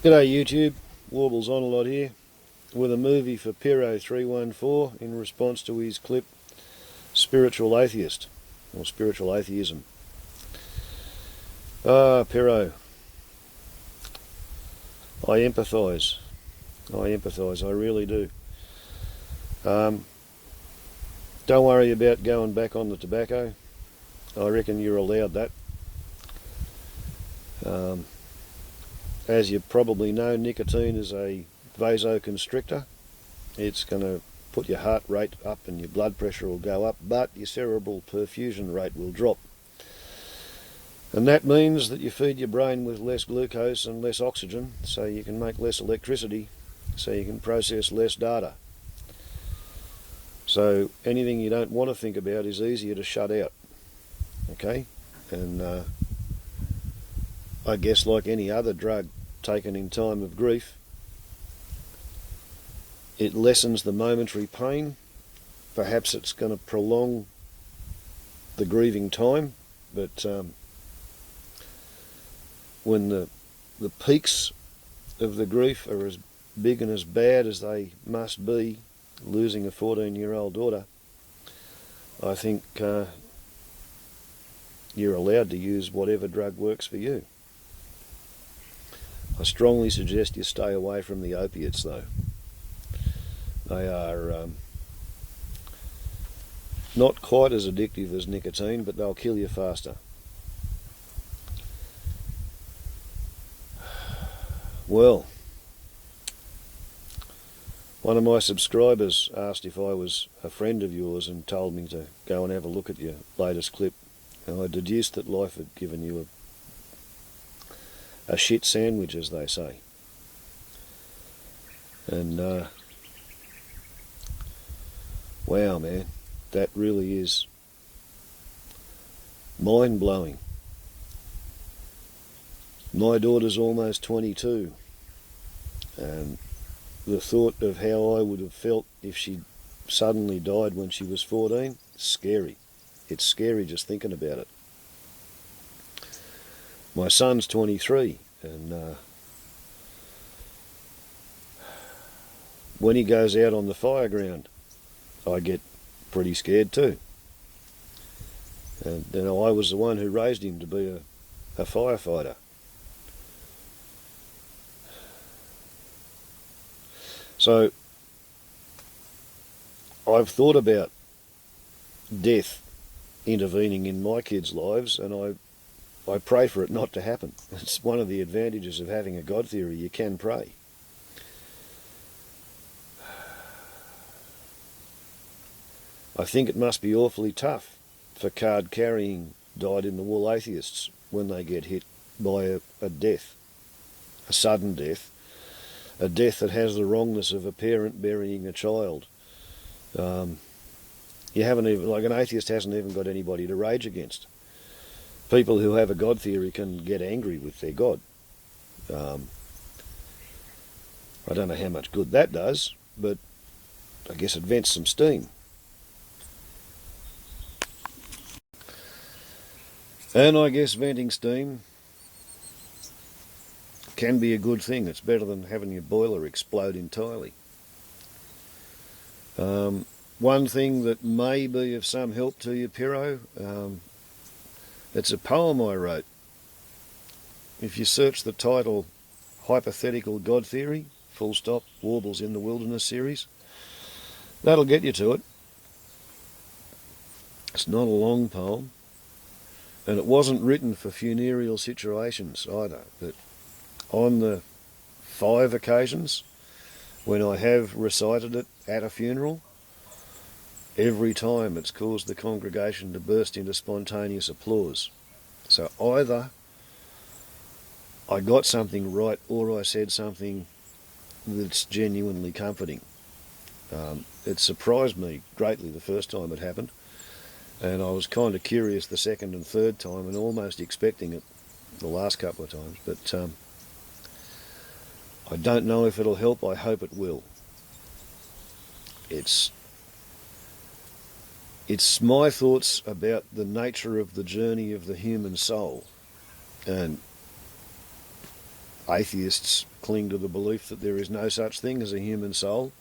G'day YouTube, Warbles on a lot here with a movie for Pero 314 in response to his clip Spiritual Atheist or Spiritual Atheism. Pero, I empathise, I really do. Don't worry about going back on the tobacco, I reckon you're allowed that. As you probably know, nicotine is a vasoconstrictor. It's going to put your heart rate up and your blood pressure will go up, but your cerebral perfusion rate will drop. And that means that you feed your brain with less glucose and less oxygen, so you can make less electricity, so you can process less data. So anything you don't want to think about is easier to shut out. Okay? And I guess like any other drug taken in time of grief, it lessens the momentary pain. Perhaps it's going to prolong the grieving time, but when the peaks of the grief are as big and as bad as they must be, losing a 14-year-old daughter, I think you're allowed to use whatever drug works for you. I strongly suggest you stay away from the opiates though. They are not quite as addictive as nicotine, but they'll kill you faster. Well, one of my subscribers asked if I was a friend of yours and told me to go and have a look at your latest clip. And I deduced that life had given you a shit sandwich, as they say. And wow, man, that really is mind-blowing. My daughter's almost 22, and the thought of how I would have felt if she suddenly died when she was 14, scary. It's scary just thinking about it. My son's 23, and when he goes out on the fireground, I get pretty scared too. And I was the one who raised him to be a firefighter. So I've thought about death intervening in my kids' lives, and I pray for it not to happen. It's one of the advantages of having a God theory. You can pray. I think it must be awfully tough for card-carrying, dyed-in-the-wool atheists when they get hit by a death, a sudden death, a death that has the wrongness of a parent burying a child. You haven't even, like an atheist hasn't even got anybody to rage against. People who have a God theory can get angry with their God. I don't know how much good that does, but I guess it vents some steam. And I guess venting steam can be a good thing. It's better than having your boiler explode entirely. One thing that may be of some help to you, Pero, it's a poem I wrote. If you search the title Hypothetical God Theory, full stop, Warbles in the Wilderness series, that'll get you to it. It's not a long poem, and it wasn't written for funereal situations either, but on the 5 occasions when I have recited it at a funeral, every time it's caused the congregation to burst into spontaneous applause. So either I got something right or I said something that's genuinely comforting. It surprised me greatly the first time it happened, and I was kind of curious the second and third time and almost expecting it the last couple of times, but I don't know if it'll help. I hope it will. It's my thoughts about the nature of the journey of the human soul, and atheists cling to the belief that there is no such thing as a human soul.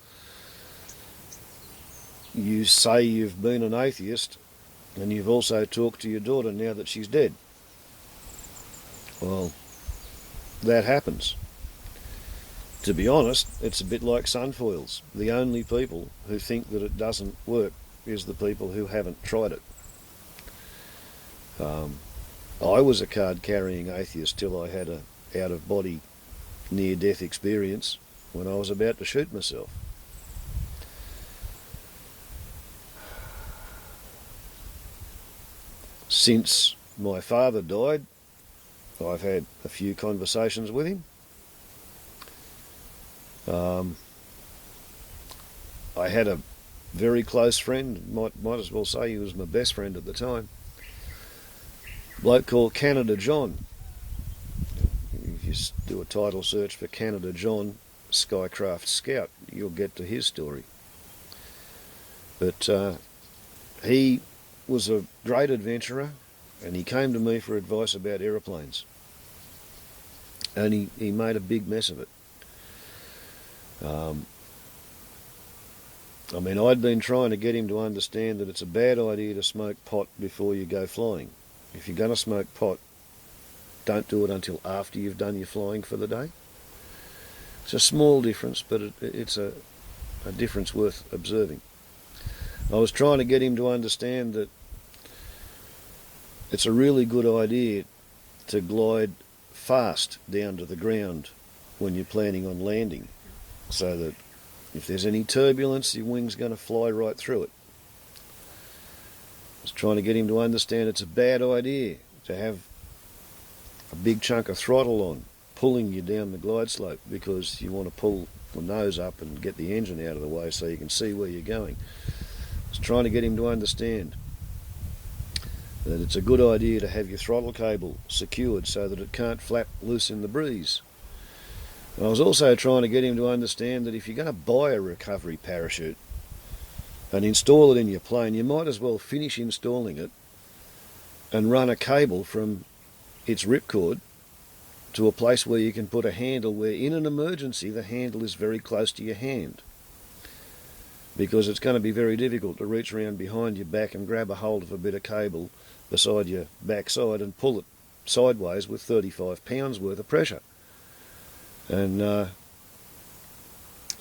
You say you've been an atheist, and you've also talked to your daughter now that she's dead. Well, that happens. To be honest, it's a bit like sunfoils. The only people who think that it doesn't work is the people who haven't tried it. I was a card-carrying atheist till I had a out-of-body near-death experience when I was about to shoot myself. Since my father died, I've had a few conversations with him. I had a very close friend, might as well say he was my best friend at the time, a bloke called Canada John. If you do a title search for Canada John, Skycraft Scout, you'll get to his story. But he was a great adventurer, and he came to me for advice about aeroplanes. And he made a big mess of it. I mean, I'd been trying to get him to understand that it's a bad idea to smoke pot before you go flying. If you're going to smoke pot, don't do it until after you've done your flying for the day. It's a small difference, but it's a difference worth observing. I was trying to get him to understand that it's a really good idea to glide fast down to the ground when you're planning on landing, so that if there's any turbulence, your wing's going to fly right through it. I was trying to get him to understand it's a bad idea to have a big chunk of throttle on, pulling you down the glide slope, because you want to pull the nose up and get the engine out of the way so you can see where you're going. I was trying to get him to understand that it's a good idea to have your throttle cable secured so that it can't flap loose in the breeze. And I was also trying to get him to understand that if you're going to buy a recovery parachute and install it in your plane, you might as well finish installing it and run a cable from its ripcord to a place where you can put a handle where, in an emergency, the handle is very close to your hand. Because it's going to be very difficult to reach around behind your back and grab a hold of a bit of cable beside your backside and pull it sideways with 35 pounds worth of pressure. And,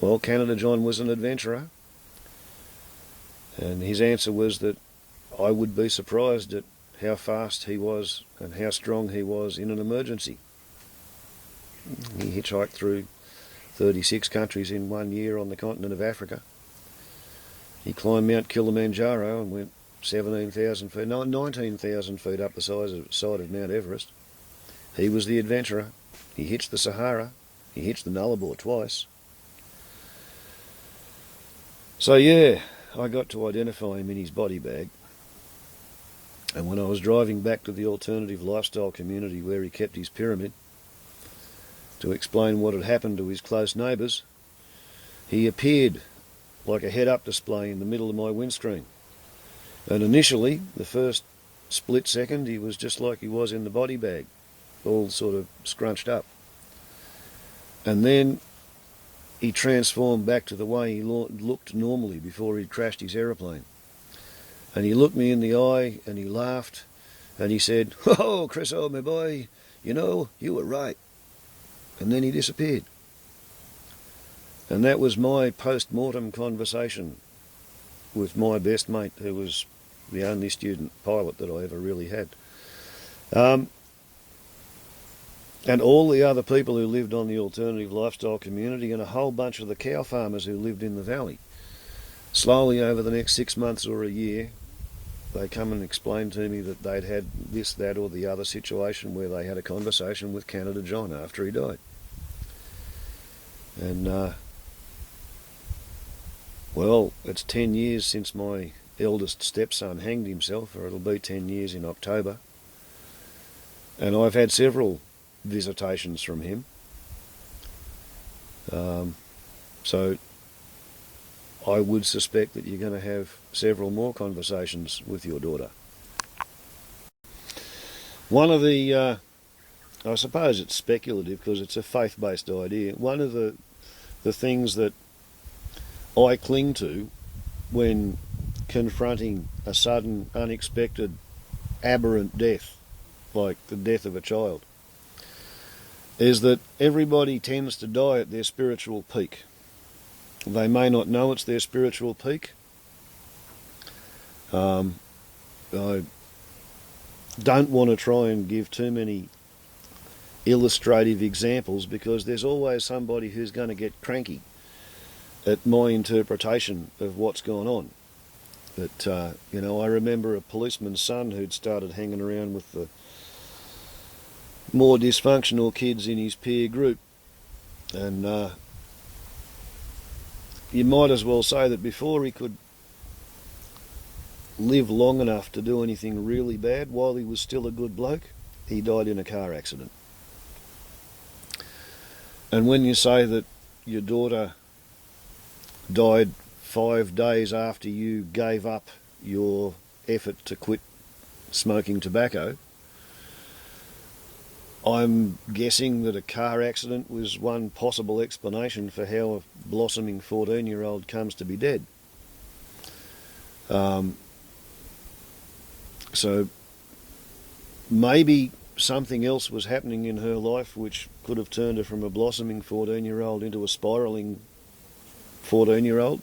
well, Canada John was an adventurer, and his answer was that I would be surprised at how fast he was and how strong he was in an emergency. He hitchhiked through 36 countries in 1 year on the continent of Africa. He climbed Mount Kilimanjaro and went 17,000 feet, no, 19,000 feet up the side of Mount Everest. He was the adventurer. He hitched the Sahara. He hitched the Nullarbor twice. So yeah, I got to identify him in his body bag. And when I was driving back to the alternative lifestyle community where he kept his pyramid, to explain what had happened to his close neighbours, he appeared like a head-up display in the middle of my windscreen. And initially, the first split second, he was just like he was in the body bag, all sort of scrunched up. And then he transformed back to the way he looked normally before he'd crashed his aeroplane. And he looked me in the eye and he laughed and he said, "Oh, Chris, old my boy, you know, you were right." And then he disappeared. And that was my post-mortem conversation with my best mate, who was the only student pilot that I ever really had. And all the other people who lived on the alternative lifestyle community, and a whole bunch of the cow farmers who lived in the valley. Slowly over the next 6 months or a year, they come and explain to me that they'd had this, that or the other situation where they had a conversation with Canada John after he died. And, well, it's 10 years since my eldest stepson hanged himself, or it'll be 10 years in October. And I've had several visitations from him. So I would suspect that you're going to have several more conversations with your daughter. One of the I suppose it's speculative because it's a faith-based idea. One of the things that I cling to when confronting a sudden, unexpected, aberrant death, like the death of a child, is that everybody tends to die at their spiritual peak. They may not know it's their spiritual peak. I don't want to try and give too many illustrative examples because there's always somebody who's going to get cranky at my interpretation of what's gone on. But, I remember a policeman's son who'd started hanging around with the more dysfunctional kids in his peer group, and you might as well say that before he could live long enough to do anything really bad, while he was still a good bloke, he died in a car accident. And when you say that your daughter died 5 days after you gave up your effort to quit smoking tobacco, I'm guessing that a car accident was one possible explanation for how a blossoming 14-year-old comes to be dead. So maybe something else was happening in her life which could have turned her from a blossoming 14-year-old into a spiralling 14-year-old,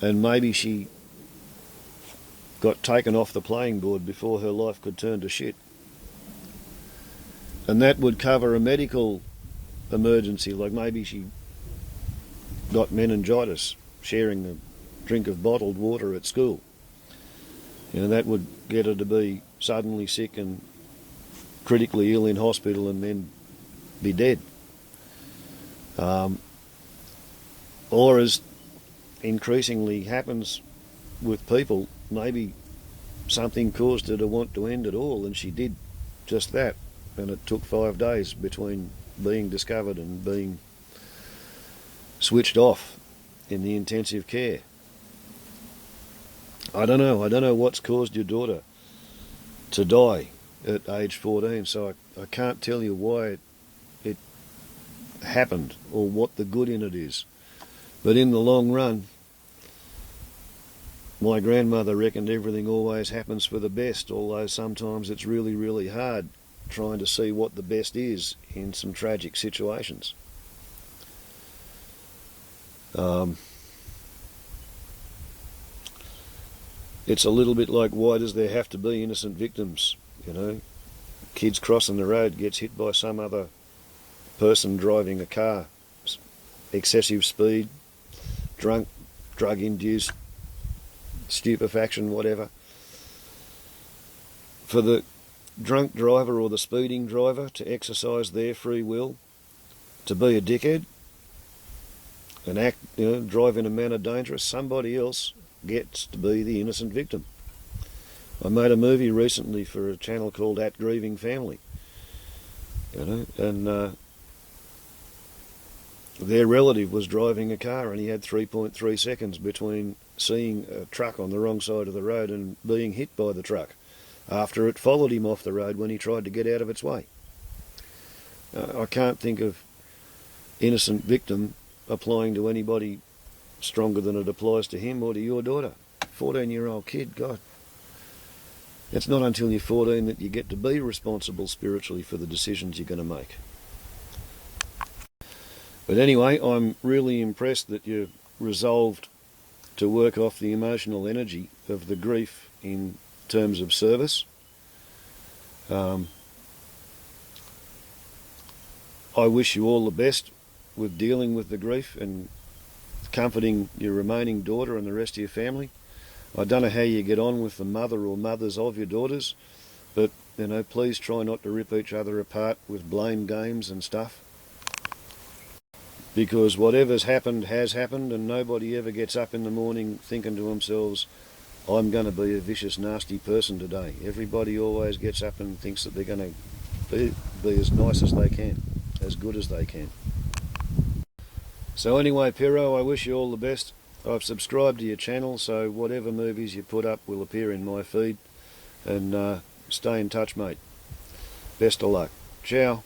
and maybe she got taken off the playing board before her life could turn to shit. And that would cover a medical emergency, like maybe she got meningitis sharing a drink of bottled water at school. That would get her to be suddenly sick and critically ill in hospital and then be dead. Or, as increasingly happens with people, maybe something caused her to want to end it all, and she did just that. And it took 5 days between being discovered and being switched off in the intensive care. I don't know what's caused your daughter to die at age 14, so I can't tell you why it happened or what the good in it is. But in the long run, my grandmother reckoned everything always happens for the best, although sometimes it's really, really hard trying to see what the best is in some tragic situations. It's a little bit like, why does there have to be innocent victims? Kids crossing the road gets hit by some other person driving a car, excessive speed, drunk, drug-induced, stupefaction, whatever. For the drunk driver or the speeding driver to exercise their free will, to be a dickhead and act, drive in a manner dangerous, somebody else gets to be the innocent victim. I made a movie recently for a channel called At Grieving Family, and their relative was driving a car and he had 3.3 seconds between seeing a truck on the wrong side of the road and being hit by the truck, after it followed him off the road when he tried to get out of its way. I can't think of innocent victim applying to anybody stronger than it applies to him or to your daughter. 14-year-old kid, God. It's not until you're 14 that you get to be responsible spiritually for the decisions you're going to make. But anyway, I'm really impressed that you're resolved to work off the emotional energy of the grief in terms of service. I wish you all the best with dealing with the grief and comforting your remaining daughter and the rest of your family. I don't know how you get on with the mother or mothers of your daughters, but please try not to rip each other apart with blame games and stuff, because whatever's happened has happened, and nobody ever gets up in the morning thinking to themselves, I'm going to be a vicious, nasty person today. Everybody always gets up and thinks that they're going to be as nice as they can, as good as they can. So anyway, Pero, I wish you all the best. I've subscribed to your channel, so whatever movies you put up will appear in my feed. And stay in touch, mate. Best of luck. Ciao.